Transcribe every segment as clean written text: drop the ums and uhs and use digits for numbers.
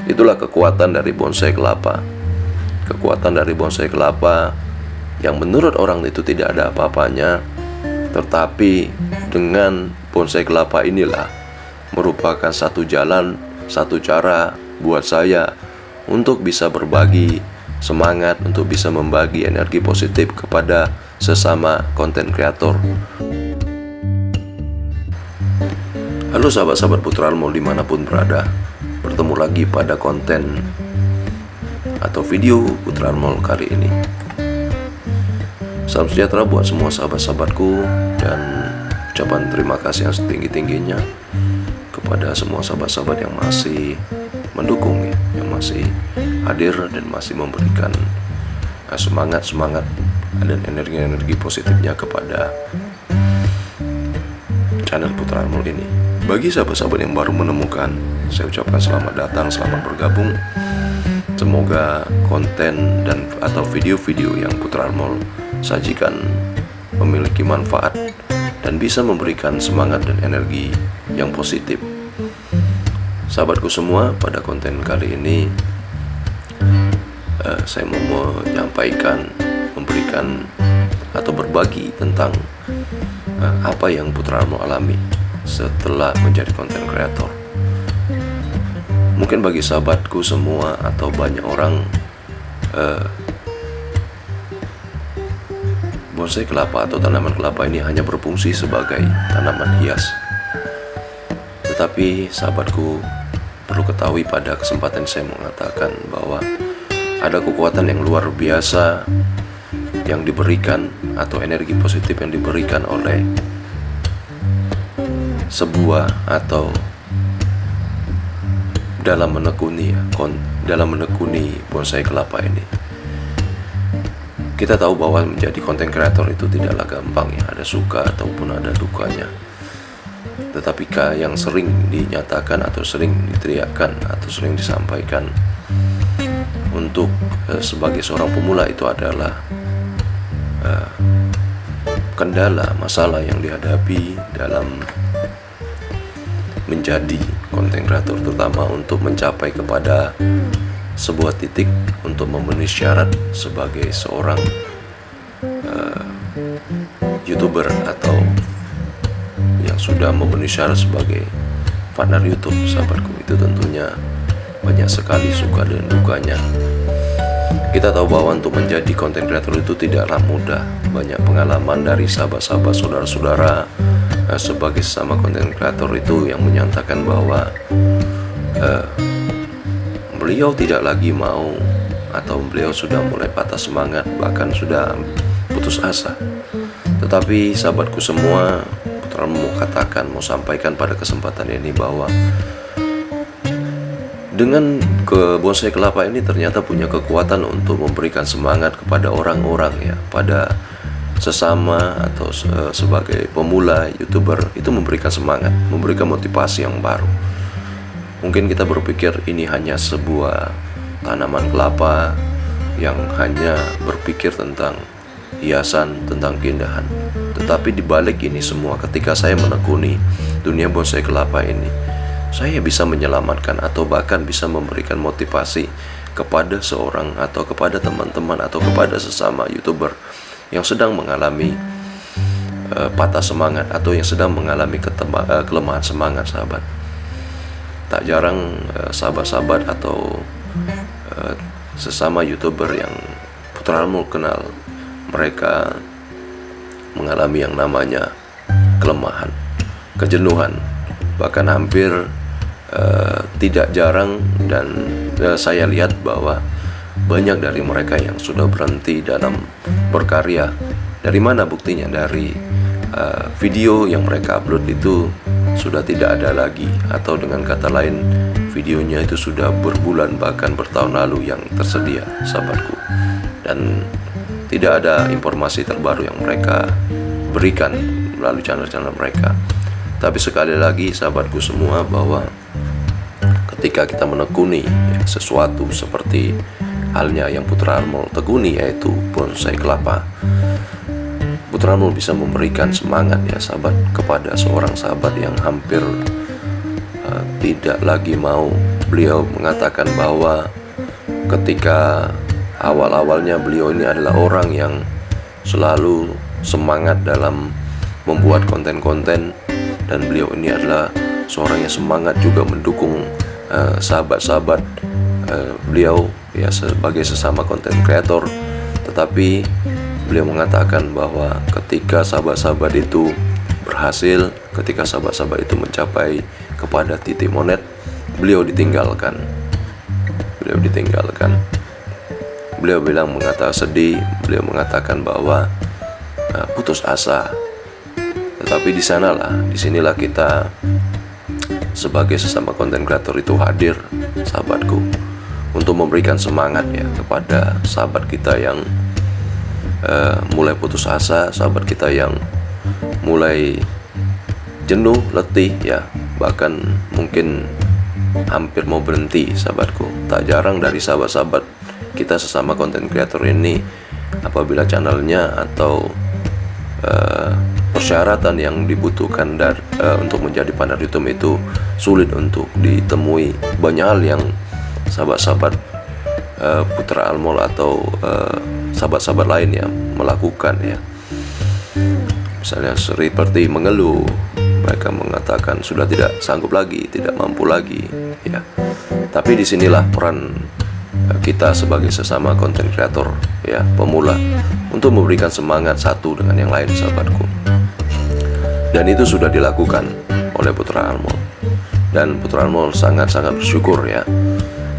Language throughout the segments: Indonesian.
Itulah kekuatan dari bonsai kelapa. Kekuatan dari bonsai kelapa yang menurut orang itu tidak ada apa-apanya, tetapi dengan bonsai kelapa inilah merupakan satu jalan, satu cara buat saya untuk bisa berbagi semangat, untuk bisa membagi energi positif kepada sesama konten kreator. Halo sahabat-sahabat Putra Anmol dimanapun berada, bertemu lagi pada konten atau video Putra Anmol kali ini. Salam sejahtera buat semua sahabat-sahabatku, dan ucapan terima kasih yang setinggi-tingginya kepada semua sahabat-sahabat yang masih mendukung ya, yang masih hadir dan masih memberikan semangat dan energi positifnya kepada channel Putra Anmol ini. Bagi sahabat-sahabat yang baru menemukan, saya ucapkan selamat datang, selamat bergabung. Semoga konten dan atau video-video yang Putra Anmol sajikan memiliki manfaat dan bisa memberikan semangat dan energi yang positif. Sahabatku semua, pada konten kali ini saya mau menyampaikan, memberikan atau berbagi tentang apa yang Putra Anmol alami setelah menjadi konten kreator. Mungkin bagi sahabatku semua atau banyak orang, bonsai kelapa atau tanaman kelapa ini hanya berfungsi sebagai tanaman hias. Tetapi sahabatku perlu ketahui, pada kesempatan saya mengatakan bahwa ada kekuatan yang luar biasa yang diberikan atau energi positif yang diberikan oleh sebuah atau dalam menekuni bonsai kelapa ini. Kita tahu bahwa menjadi konten kreator itu tidaklah gampang ya, ada suka ataupun ada dukanya. Tetapi yang sering dinyatakan atau sering diteriakkan atau sering disampaikan untuk sebagai seorang pemula itu adalah kendala, masalah yang dihadapi dalam menjadi konten kreator, terutama untuk mencapai kepada sebuah titik untuk memenuhi syarat sebagai seorang YouTuber atau yang sudah memenuhi syarat sebagai partner YouTube. Sahabatku, itu tentunya banyak sekali suka dan dukanya. Kita tahu bahwa untuk menjadi konten kreator itu tidaklah mudah. Banyak pengalaman dari sahabat-sahabat, saudara-saudara sebagai sesama konten kreator itu yang menyatakan bahwa beliau tidak lagi mau atau beliau sudah mulai patah semangat, bahkan sudah putus asa. Tetapi sahabatku semua, Putra mau katakan, mau sampaikan pada kesempatan ini bahwa dengan bonsai kelapa ini ternyata punya kekuatan untuk memberikan semangat kepada orang-orang ya, pada sesama atau sebagai pemula YouTuber itu, memberikan semangat, memberikan motivasi yang baru. Mungkin kita berpikir ini hanya sebuah tanaman kelapa yang hanya berpikir tentang hiasan, tentang keindahan. Tetapi di balik ini semua, ketika saya menekuni dunia bonsai kelapa ini, saya bisa menyelamatkan atau bahkan bisa memberikan motivasi kepada seorang atau kepada teman-teman atau kepada sesama YouTuber yang sedang mengalami patah semangat atau yang sedang mengalami kelemahan semangat, sahabat. Tak jarang sahabat-sahabat atau sesama YouTuber yang Putra Anmol kenal, mereka mengalami yang namanya kelemahan, kejenuhan, bahkan hampir tidak jarang dan saya lihat bahwa banyak dari mereka yang sudah berhenti dalam berkarya. Dari mana buktinya? Dari video yang mereka upload itu sudah tidak ada lagi, atau dengan kata lain videonya itu sudah berbulan bahkan bertahun lalu yang tersedia, sahabatku, dan tidak ada informasi terbaru yang mereka berikan melalui channel-channel mereka. Tapi sekali lagi sahabatku semua, bahwa ketika kita menekuni sesuatu seperti halnya yang Putra Anmol tekuni, yaitu bonsai kelapa, Putra Anmol bisa memberikan semangat ya sahabat, kepada seorang sahabat yang hampir tidak lagi mau beliau mengatakan bahwa ketika awal-awalnya beliau ini adalah orang yang selalu semangat dalam membuat konten-konten, dan beliau ini adalah seorang yang semangat juga mendukung sahabat-sahabat beliau ya sebagai sesama konten kreator. Tetapi beliau mengatakan bahwa ketika sahabat-sahabat itu berhasil, ketika sahabat-sahabat itu mencapai kepada titik monet, beliau ditinggalkan. Beliau bilang sedih, beliau mengatakan bahwa putus asa. Tetapi disinilah kita sebagai sesama konten kreator itu hadir, sahabatku, untuk memberikan semangat ya kepada sahabat kita yang mulai putus asa, sahabat kita yang mulai jenuh, letih ya, bahkan mungkin hampir mau berhenti, sahabatku. Tak jarang dari sahabat-sahabat kita sesama konten kreator ini, apabila channelnya atau persyaratan yang dibutuhkan untuk menjadi partner YouTube itu sulit untuk ditemui, banyak hal yang sahabat-sahabat Putra Almol atau sahabat-sahabat lain yang melakukan ya. Misalnya seperti mengeluh, mereka mengatakan sudah tidak sanggup lagi, tidak mampu lagi ya. Tapi disinilah peran kita sebagai sesama konten kreator ya, pemula, untuk memberikan semangat satu dengan yang lain, sahabatku. Dan itu sudah dilakukan oleh Putra Almol, dan Putra Almol sangat-sangat bersyukur ya,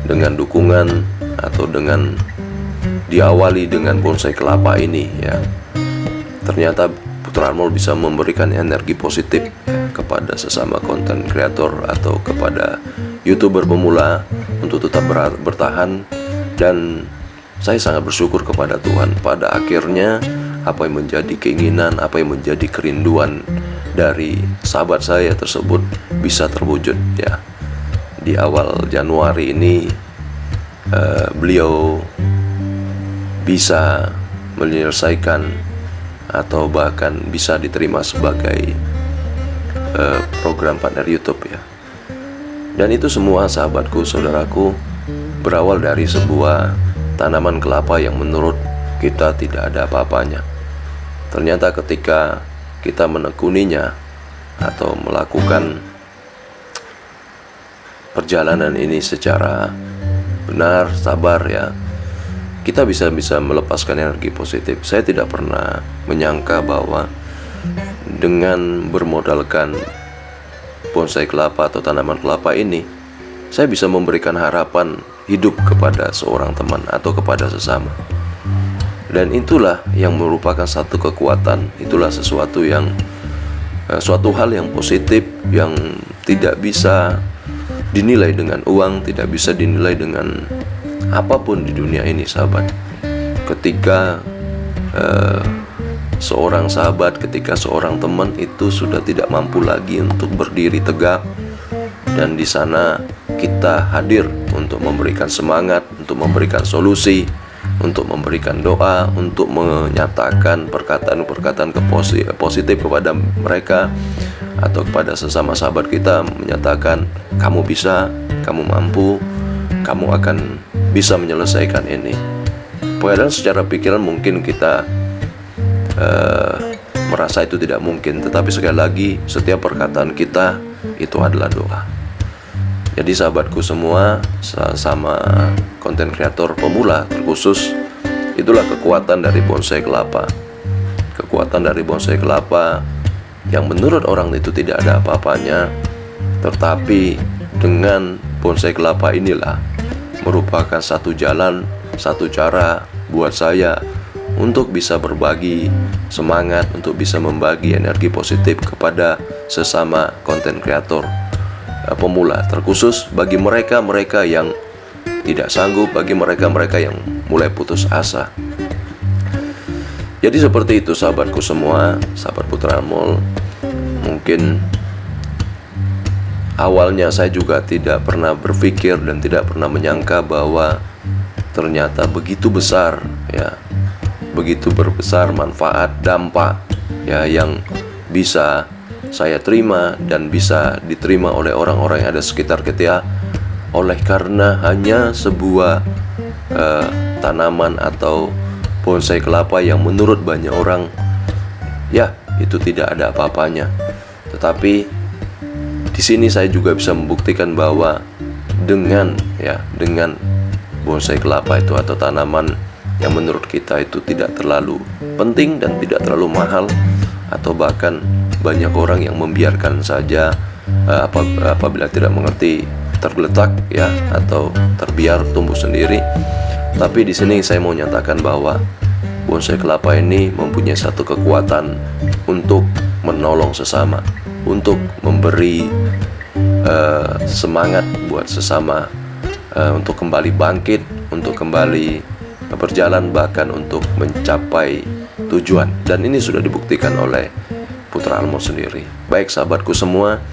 dengan dukungan atau dengan diawali dengan bonsai kelapa ini ya. Ternyata Putra Almol bisa memberikan energi positif ya, kepada sesama konten kreator atau kepada YouTuber pemula untuk tetap bertahan. Dan saya sangat bersyukur kepada Tuhan, pada akhirnya apa yang menjadi keinginan, apa yang menjadi kerinduan dari sahabat saya tersebut bisa terwujud ya. Di awal Januari ini beliau bisa menyelesaikan atau bahkan bisa diterima sebagai program partner YouTube ya. Dan itu semua, sahabatku, saudaraku, berawal dari sebuah tanaman kelapa yang menurut kita tidak ada apa-apanya. Ternyata ketika kita menekuninya atau melakukan perjalanan ini secara benar, sabar ya, kita bisa melepaskan energi positif. Saya tidak pernah menyangka bahwa dengan bermodalkan bonsai kelapa atau tanaman kelapa ini, saya bisa memberikan harapan hidup kepada seorang teman atau kepada sesama. Dan itulah yang merupakan satu kekuatan, itulah suatu hal yang positif, yang tidak bisa dinilai dengan uang, tidak bisa dinilai dengan apapun di dunia ini, sahabat. Ketika seorang sahabat, ketika seorang teman itu sudah tidak mampu lagi untuk berdiri tegak, dan di sana kita hadir untuk memberikan semangat, untuk memberikan solusi, untuk memberikan doa, untuk menyatakan perkataan-perkataan positif kepada mereka atau kepada sesama sahabat kita, menyatakan kamu bisa, kamu mampu, kamu akan bisa menyelesaikan ini. Padahal secara pikiran mungkin kita merasa itu tidak mungkin, tetapi sekali lagi setiap perkataan kita itu adalah doa. Jadi sahabatku semua, sama konten kreator pemula terkhusus, itulah kekuatan dari bonsai kelapa. Kekuatan dari bonsai kelapa yang menurut orang itu tidak ada apa-apanya, tetapi dengan bonsai kelapa inilah merupakan satu jalan, satu cara buat saya untuk bisa berbagi semangat, untuk bisa membagi energi positif kepada sesama konten kreator pemula, terkhusus bagi mereka yang tidak sanggup, bagi mereka yang mulai putus asa. Jadi seperti itu, sahabatku semua, sahabat Putra Almol. Mungkin awalnya saya juga tidak pernah berpikir dan tidak pernah menyangka bahwa ternyata begitu besar ya, begitu berbesar manfaat, dampak ya yang bisa saya terima dan bisa diterima oleh orang-orang yang ada sekitar kita, oleh karena hanya sebuah tanaman atau bonsai kelapa yang menurut banyak orang ya itu tidak ada apa-apanya. Tetapi di sini saya juga bisa membuktikan bahwa dengan bonsai kelapa itu atau tanaman yang menurut kita itu tidak terlalu penting dan tidak terlalu mahal, atau bahkan banyak orang yang membiarkan saja apabila tidak mengerti tergeletak ya atau terbiar tumbuh sendiri. Tapi di sini saya mau nyatakan bahwa bonsai kelapa ini mempunyai satu kekuatan untuk menolong sesama, untuk memberi semangat buat sesama, untuk kembali bangkit, untuk kembali berjalan, bahkan untuk mencapai tujuan. Dan ini sudah dibuktikan oleh Putra Almond sendiri. Baik sahabatku semua,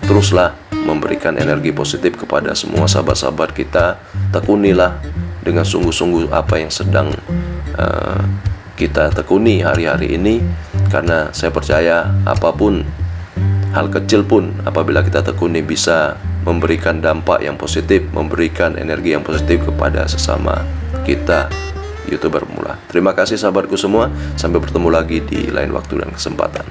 teruslah memberikan energi positif kepada semua sahabat-sahabat kita. Tekunilah dengan sungguh-sungguh apa yang sedang kita tekuni hari-hari ini, karena saya percaya apapun, hal kecil pun apabila kita tekuni bisa memberikan dampak yang positif, memberikan energi yang positif kepada sesama kita YouTuber pemula. Terima kasih sahabatku semua, sampai bertemu lagi di lain waktu dan kesempatan.